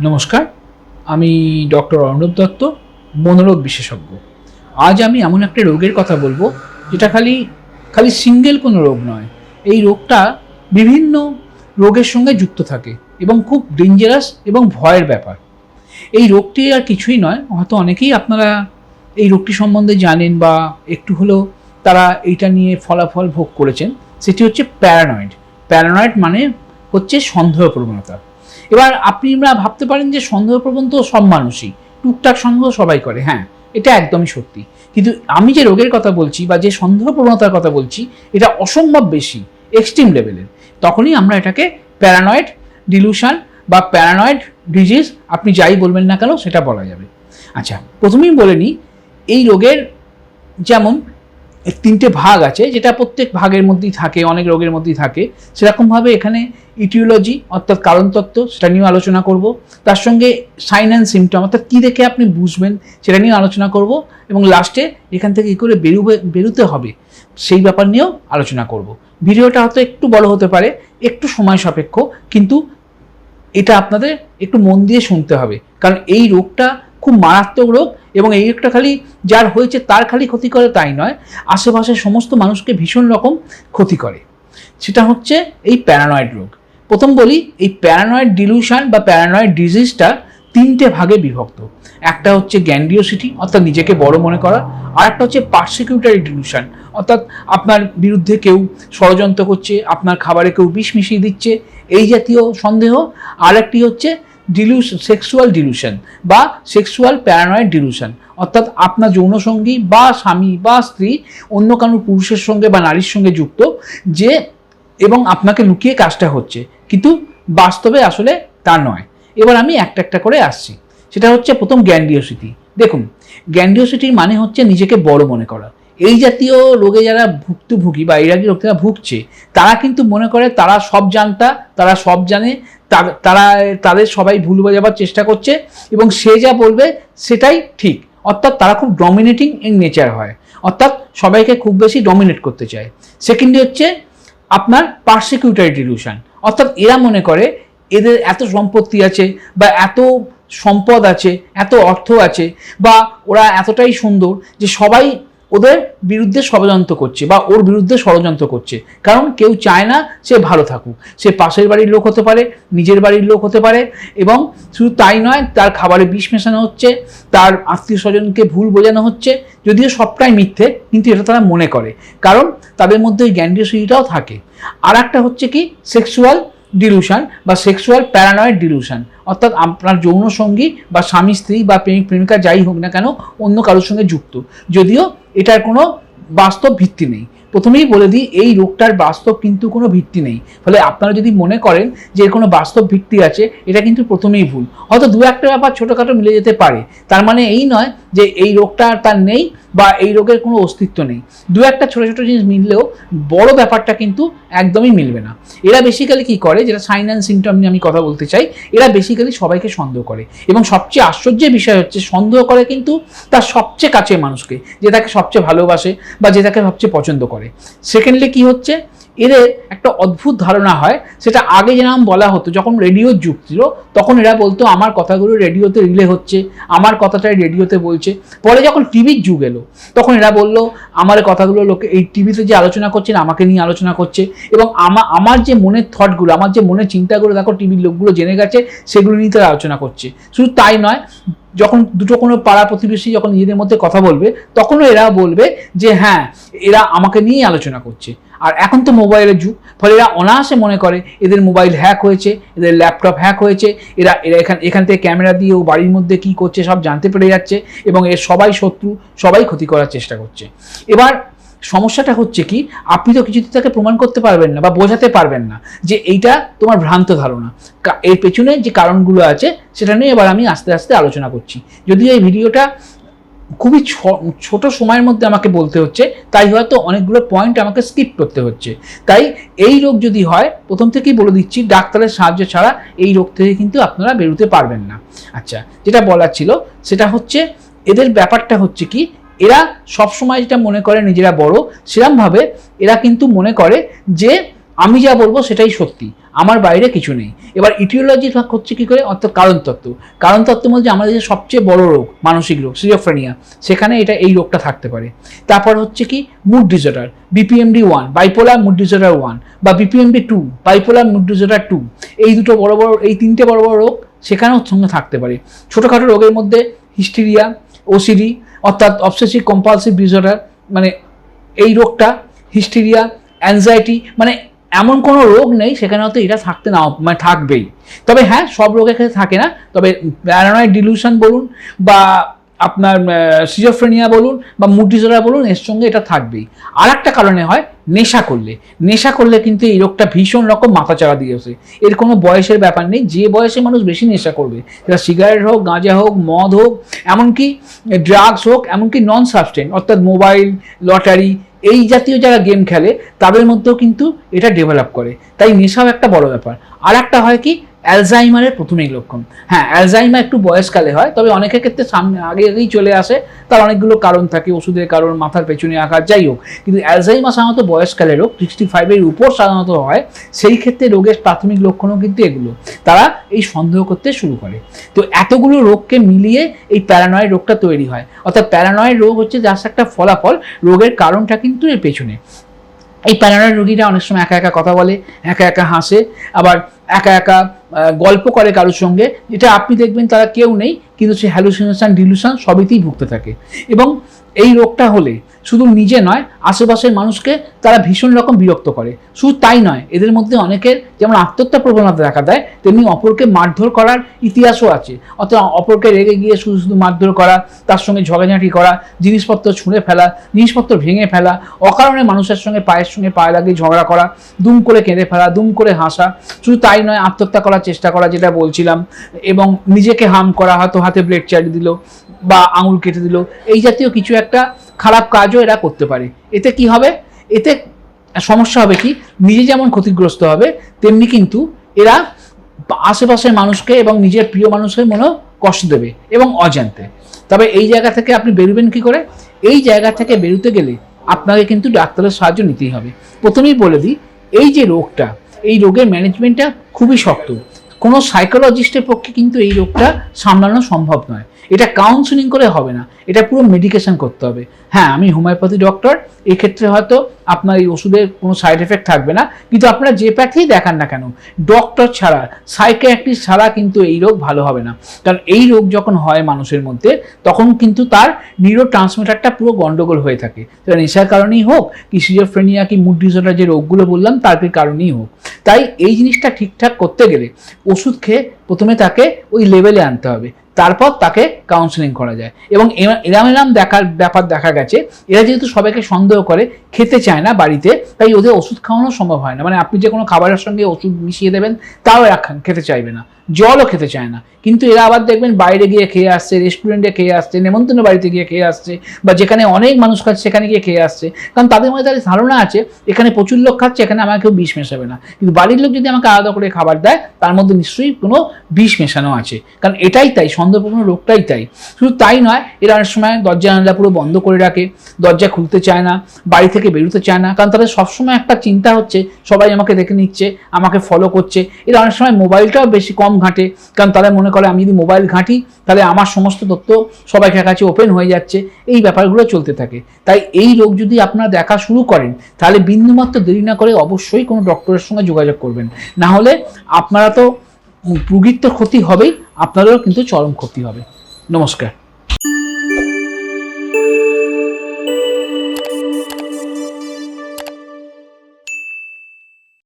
নমস্কার, আমি ডক্টর অর্ণব দত্ত, মনোরোগ বিশেষজ্ঞ। আজ আমি এমন একটা রোগের কথা বলবো যেটা খালি সিঙ্গেল কোনো রোগ নয়। এই রোগটা বিভিন্ন রোগের সঙ্গে যুক্ত থাকে এবং খুব ডেঞ্জারাস এবং ভয়ের ব্যাপার। এই রোগটি আর কিছুই নয়, হয়তো অনেকেই আপনারা এই রোগটি সম্বন্ধে জানেন বা একটু হলেও তারা এইটা নিয়ে ফলাফল ভোগ করেছেন। সেটি হচ্ছে প্যারানয়েড। প্যারানয়েড মানে হচ্ছে সন্দেহ প্রবণতা। এবার আপনারা ভাবতে পারেন যে সন্দেহপ্রবণ তো সব মানুষই, টুকটাক সন্দেহ সবাই করে। হ্যাঁ, এটা একদমই সত্যি। কিন্তু আমি যে রোগের কথা বলছি বা যে সন্দেহ প্রবণতার কথা বলছি, এটা অসম্ভব বেশি, এক্সট্রিম লেভেলের। তখনই আমরা এটাকে প্যারানয়েড ডিলুশন বা প্যারানয়েড ডিজিজ, আপনি যাই বলবেন না কেন, সেটা বলা যাবে। আচ্ছা, প্রথমেই বলে নিই, এই রোগের যেমন তিনটে ভাগ আছে, যেটা প্রত্যেক ভাগের মধ্যেই থাকে, অনেক রোগের মধ্যেই থাকে। সেরকমভাবে এখানে ইটিওলজি অর্থাৎ কারণতত্ত্ব, সেটা নিয়ে আলোচনা করব। তার সঙ্গে সাইন অ্যান্ড সিমটম অর্থাৎ কী দেখে আপনি বুঝবেন সেটা নিয়ে আলোচনা করব। এবং লাস্টে এখান থেকে কী করে বেরোতে হবে সেই ব্যাপার নিয়েও আলোচনা করব। ভিডিওটা হয়তো একটু বড় হতে পারে, একটু সময় সাপেক্ষ, কিন্তু এটা আপনাদের একটু মন দিয়ে শুনতে হবে, কারণ এই রোগটা খুব মারাত্মক রোগ এবং এই রোগটা খালি যার হয়েছে তার খালি ক্ষতি করে তাই নয়, আশেপাশের সমস্ত মানুষকে ভীষণ রকম ক্ষতি করে। সেটা হচ্ছে এই প্যারানয়েড রোগ। প্রথম বলি, এই প্যারানয়েড ডিলুশন বা প্যারানয়েড ডিজিজটা তিনটে ভাগে বিভক্ত। একটা হচ্ছে গ্র্যান্ডিওসিটি অর্থাৎ নিজেকে বড় মনে করা, আর একটা হচ্ছে পারসিকিউটরি ডিলুশন অর্থাৎ আপনার বিরুদ্ধে কেউ ষড়যন্ত্র করছে, আপনার খাবারে কেউ বিষ মিশিয়ে দিচ্ছে, এই জাতীয় সন্দেহ। আর একটি হচ্ছে সেক্সুয়াল ডিলুশন বা সেক্সুয়াল প্যারানয়েড ডিলুশন অর্থাৎ আপনার যৌনসঙ্গী বা স্বামী বা স্ত্রী অন্য কোনো পুরুষের সঙ্গে বা নারীর সঙ্গে যুক্ত, যে এবং আপনাকে লুকিয়ে কাজটা হচ্ছে, কিন্তু বাস্তবে আসলে তা নয়। এবার আমি একটা একটা করে আসছি। সেটা হচ্ছে প্রথম গ্র্যান্ডিওসিটি। দেখুন, গ্র্যান্ডিওসিটির মানে হচ্ছে নিজেকে বড় মনে করা। এই জাতীয় রোগে যারা ভুক্তভোগী বা এই জাতীয় রোগে ভুগছে, তারা কিন্তু মনে করে তারা সব জানতা, তারা সব জানে, তারা তাদের সবাই ভুল বোঝাবার চেষ্টা করছে এবং সে যা বলবে সেটাই ঠিক। অর্থাৎ তারা খুব ডমিনেটিং ইন নেচার হয়, অর্থাৎ সবাইকে খুব বেশি ডমিনেট করতে চায়। সেকেন্ডলি হচ্ছে আপনার পারসিকিউটরি ডিলুশন অর্থাৎ এরা মনে করে এদের এত সম্পত্তি আছে বা এত সম্পদ আছে, এত অর্থ আছে, বা ওরা এতটাই সুন্দর যে সবাই ওদের বিরুদ্ধে ষড়যন্ত্র করছে বা ওর বিরুদ্ধে ষড়যন্ত্র করছে, কারণ কেউ চায় না সে ভালো থাকুক। সে পাশের বাড়ির লোক হতে পারে, নিজের বাড়ির লোক হতে পারে, এবং শুধু তাই নয়, তার খাবারে বিষ মেশানো হচ্ছে, তার আত্মীয় স্বজনকে ভুল বোঝানো হচ্ছে, যদিও সবটাই মিথ্যে, কিন্তু এটা তারা মনে করে, কারণ তাদের মধ্যে ওই গ্র্যান্ডিওসিটিটাও থাকে। আর একটা হচ্ছে কি সেক্সুয়াল ডিলুশন বা সেক্সুয়াল প্যারানয়েড ডিলুশন অর্থাৎ আপনার যৌনসঙ্গী বা স্বামী স্ত্রী বা প্রেমিক প্রেমিকা যাই হোক না কেন অন্য কারোর সঙ্গে যুক্ত, যদিও এটার কোনো বাস্তব ভিত্তি নেই। প্রথমেই বলে দিই, এই রোগটার বাস্তব কিন্তু কোনো ভিত্তি নেই। ফলে আপনারা যদি মনে করেন যে এর কোনো বাস্তব ভিত্তি আছে, এটা কিন্তু প্রথমেই ভুল। হয়তো দু একটা ব্যাপার ছোটোখাটো মিলে যেতে পারে, তার মানে এই নয় যে এই রোগটা তার নেই বা এই রোগের কোনো অস্তিত্ব নেই। দু একটা ছোটো ছোটো জিনিস মিললেও বড় ব্যাপারটা কিন্তু একদমই মিলবে না। এরা বেসিক্যালি কী করে, যেটা সাইন অ্যান্ড সিমটম নিয়ে আমি কথা বলতে চাই, এরা বেসিক্যালি সবাইকে সন্দেহ করে, এবং সবচেয়ে আশ্চর্যের বিষয় হচ্ছে সন্দেহ করে কিন্তু তার সবচেয়ে কাছের মানুষকে, যে তাকে সবচেয়ে ভালোবাসে বা যে তাকে সবচেয়ে পছন্দ করে। সেকেন্ডলি কি হচ্ছে, এদের একটা অদ্ভুত ধারণা হয়, সেটা আগে যেরকম বলা হতো, যখন রেডিওর যুগ ছিল তখন এরা বলতো আমার কথাগুলো রেডিওতে রিলে হচ্ছে, আমার কথাটাই রেডিওতে বলছে। পরে যখন টিভির যুগ এলো তখন এরা বললো আমার কথাগুলো লোকে এই টিভিতে যে আলোচনা করছেন আমাকে নিয়ে আলোচনা করছে, এবং আমার যে মনের থটগুলো, আমার যে মনের চিন্তাগুলো দেখো টিভির লোকগুলো জেনে গেছে, সেগুলো নিয়ে তারা আলোচনা করছে। শুধু তাই নয়, যখন দুটো কোনো পাড়া প্রতিবেশী যখন নিজেদের মধ্যে কথা বলবে, তখনও এরা বলবে যে হ্যাঁ এরা আমাকে নিয়েই আলোচনা করছে। আর এখন তো মোবাইলের যুগ, ফলে এরা অনায়াসে মনে করে এদের মোবাইল হ্যাক হয়েছে, এদের ল্যাপটপ হ্যাক হয়েছে, এরা এখান থেকে ক্যামেরা দিয়ে ও বাড়ির মধ্যে কী করছে সব জানতে পেরে যাচ্ছে, এবং এর সবাই শত্রু, সবাই ক্ষতি করার চেষ্টা করছে। এবার সমস্যাটা হচ্ছে কি, আপনি তো কিছুতে তাকে প্রমাণ করতে পারবেন না বা বোঝাতে পারবেন না যে এইটা তোমার ভ্রান্ত ধারণা। এর পেছনে যে কারণগুলো আছে সেটা নিয়ে এবার আমি আস্তে আস্তে আলোচনা করছি। যদিও এই ভিডিওটা খুবই ছোট সময়ের মধ্যে আমাকে বলতে হচ্ছে, তাই হয়তো অনেকগুলো পয়েন্ট আমাকে স্কিপ করতে হচ্ছে। তাই এই রোগ যদি হয়, প্রথম থেকেই বলে দিচ্ছি, ডাক্তারের সাহায্য ছাড়া এই রোগ থেকে কিন্তু আপনারা বেরোতে পারবেন না। আচ্ছা, যেটা বলার ছিল সেটা হচ্ছে এদের ব্যাপারটা হচ্ছে কি, এরা সবসময় যেটা মনে করে নিজেরা বড়, সেরকমভাবে এরা কিন্তু মনে করে যে আমি যা বলবো সেটাই সত্যি, আমার বাইরে কিছু নেই। এবার ইটিওলজি হচ্ছে কী করে, অর্থাৎ কারণতত্ত্ব। কারণতত্ত্ব বলছে আমাদের যে সবচেয়ে বড় রোগ, মানসিক রোগ সিজোফ্রেনিয়া, সেখানে এই রোগটা থাকতে পারে। তারপর হচ্ছে কি mood disorder, BPMD-1 bipolar mood disorder 1 বা BPMD-2 বাইপোলার মুড ডিসঅর্ডার 2, এই তিনটে বড় বড় রোগ সেখানেও সঙ্গে থাকতে পারে। ছোটোখাটো রোগের মধ্যে হিস্টেরিয়া, OCD অর্থাৎ অবসেসিভ কম্পালসিভ ডিসঅর্ডার, মানে এই রোগটা, হিস্টেরিয়া, অ্যাংজাইটি, মানে এমন কোনো রোগ নেই সেখানে হয়তো এটা থাকতে নাও, মানে থাকবেই। তবে হ্যাঁ, সব রোগের ক্ষেত্রে থাকে না। তবে প্যারানয়েড ডিলিউশন বলুন বা আপনার সিজোফ্রেনিয়া বলুন বা মুড ডিসঅর্ডার বলুন, এর সঙ্গে এটা থাকবেই। আর একটা কারণে হয় নেশা করলে কিন্তু এই রোগটা ভীষণ রকম মাথাচাড়া দিয়েছে। এর কোনো বয়সের ব্যাপার নেই, যে বয়সে মানুষ বেশি নেশা করবে, সেটা সিগারেট হোক, গাঁজা হোক, মদ হোক, এমনকি ড্রাগস হোক, এমনকি নন সাবস্টেন্স অর্থাৎ মোবাইল, লটারি, এই জাতীয় যারা গেম খেলে তাদের মধ্যেও কিন্তু এটা ডেভেলপ করে। তাই নেশাও একটা বড় ব্যাপার। আর একটা হয় কি অ্যালজাইমারের প্রথমেই লক্ষণ। হ্যাঁ, অ্যালজাইমার একটু বয়সকালে হয়, তবে অনেকের ক্ষেত্রে সামনে আগেই চলে আসে। তার অনেকগুলো কারণ থাকে, ওষুধের কারণ, মাথার পেছনে আঘাত, যাই হোক। কিন্তু অ্যালজাইমার সাধারণত বয়সকালে রোগ, 65-এর উপর সাধারণত হয়। সেই ক্ষেত্রে রোগের প্রাথমিক লক্ষণও কিন্তু এগুলো, তারা এই সন্দেহ করতে শুরু করে। তো এতগুলো রোগকে মিলিয়ে এই প্যারানয়েড রোগটা তৈরি হয়। অর্থাৎ প্যারানয়েড রোগ হচ্ছে জাস্ট একটা ফলাফল, রোগের কারণটা কিন্তু এর পেছনে। এই প্যারানয়েড রোগীরা অনেক সময় একা একা কথা বলে, একা একা হাসে, আবার একা একা গল্প করে কারোর সঙ্গে, যেটা আপনি দেখবেন তারা কেউ নেই, কিন্তু সে হ্যালুসিনেশন, ডিলুশন সবইতেই ভুগতে থাকে। এবং এই রোগটা হলে শুধু নিজে নয়, আশেপাশের মানুষকে তারা ভীষণ রকম বিরক্ত করে। শুধু তাই নয়, এদের মধ্যে অনেকের যেমন আত্মহত্যা প্রবণতা দেখা দেয়, তেমনি অপরকে মারধর করার ইতিহাসও আছে। অর্থাৎ অপরকে রেগে গিয়ে শুধু শুধু মারধর করা, তার সঙ্গে ঝগড়াঝাঁটি করা, জিনিসপত্র ছুঁড়ে ফেলা, জিনিসপত্র ভেঙে ফেলা, অকারণে মানুষের সঙ্গে পায়ে লাগিয়ে ঝগড়া করা, দুম করে কেঁদে ফেলা, দুম করে হাসা। শুধু তাই নয়, আত্মহত্যা করার চেষ্টা করা, যেটা বলছিলাম, এবং নিজেকে হার্ম করা, হয়তো হাতে ব্লেড চালিয়ে দিল বা আঙুল কেটে দিল, এই জাতীয় কিছু একটা খারাপ কাজও এরা করতে পারে। এতে কি হবে, এতে সমস্যা হবে কি, নিজে যেমন ক্ষতিগ্রস্ত হবে, তেমনি কিন্তু এরা আশেপাশের মানুষকে এবং নিজের প্রিয় মানুষকে মনেও কষ্ট দেবে এবং অজান্তে। তবে এই জায়গা থেকে আপনি বেরোবেন কি করে? এই জায়গা থেকে বেরোতে গেলে আপনাকে কিন্তু ডাক্তারের সাহায্য নিতেই হবে। প্রথমেই বলে দিই, এই যে রোগটা, এই রোগের ম্যানেজমেন্টটা খুবই শক্ত। কোনো সাইকোলজিস্টের পক্ষে কিন্তু এই রোগটা সামলানো সম্ভব নয়। এটা কাউন্সেলিং করে হবে না, এটা পুরো মেডিকেশন করতে হবে। হ্যাঁ, আমি হোমিওপ্যাথি ডক্টর, এক্ষেত্রে হয়তো আপনার এই ওষুধের কোনো সাইড এফেক্ট থাকবে না, কিন্তু আপনারা যে প্যাথেই দেখান না কেন, ডক্টর ছাড়া, সাইকিয়াট্রিস্ট ছাড়া কিন্তু এই রোগ ভালো হবে না। কারণ এই রোগ যখন হয় মানুষের মধ্যে, তখন কিন্তু তার নিউরো ট্রান্সমিটারটা পুরো গন্ডগোল হয়ে থাকে। সেটা নেশার কারণেই হোক, কি সিজোফ্রেনিয়া, কি মুড ডিসঅর্ডার যে রোগগুলো বললাম তার কারণেই হোক। তাই এই জিনিসটা ঠিকঠাক করতে গেলে ওষুধ খেয়ে প্রথমে তাকে ওই লেভেলে আনতে হবে, তারপর তাকে কাউন্সেলিং করা যায়। এবং এরম ব্যাপার দেখা গেছে, এরা যেহেতু সবাইকে সন্দেহ করে, খেতে চায় না বাড়িতে, তাই ওদের ওষুধ খাওয়ানো সম্ভব হয় না। মানে আপনি যে কোনো খাবারের সঙ্গে ওষুধ মিশিয়ে দেবেন, তাও এরা খেতে চাইবে না, জলও খেতে চায় না। কিন্তু এরা আবার দেখবেন বাইরে গিয়ে খেয়ে আসছে, রেস্টুরেন্টে খেয়ে আসছে, নেমন্তন্ন বাড়িতে গিয়ে খেয়ে আসছে, বা যেখানে অনেক মানুষ খাচ্ছে সেখানে গিয়ে খেয়ে আসছে। কারণ তাদের মধ্যে তাদের ধারণা আছে এখানে প্রচুর লোক খাচ্ছে, এখানে আমাকে কেউ বিষ মেশাবে না। কিন্তু বাড়ির লোক যদি আমাকে আলাদা করে খাবার দেয়, তার মধ্যে নিশ্চয়ই কোনো বিষ মেশানো আছে। কারণ এটাই তাই, সন্দেহপূর্ণ রোগটাই তাই। শুধু তাই নয়, এরা অনেক সময় দরজা জানালা পুরো বন্ধ করে রাখে, দরজা খুলতে চায় না, বাড়ি থেকে বেরোতে চায় না। কারণ তাদের সবসময় একটা চিন্তা হচ্ছে সবাই আমাকে দেখে নিচ্ছে, আমাকে ফলো করছে। এরা অনেক সময় মোবাইলটাও বেশি কম ঘাঁটে, কারণ তারা মনে করে আমি যদি মোবাইল ঘাঁটি তাহলে আমার সমস্ত তথ্য সবাইকার কাছে ওপেন হয়ে যাচ্ছে। এই ব্যাপারগুলো চলতে থাকে। তাই এই রোগ যদি আপনারা দেখা শুরু করেন, তাহলে বিন্দুমাত্র দেরি না করে অবশ্যই কোনো ডক্টরের সঙ্গে যোগাযোগ করবেন। না হলে আপনারা তো রোগীর তো ক্ষতি হবেই, আপনাদেরও কিন্তু চরম ক্ষতি হবে। নমস্কার।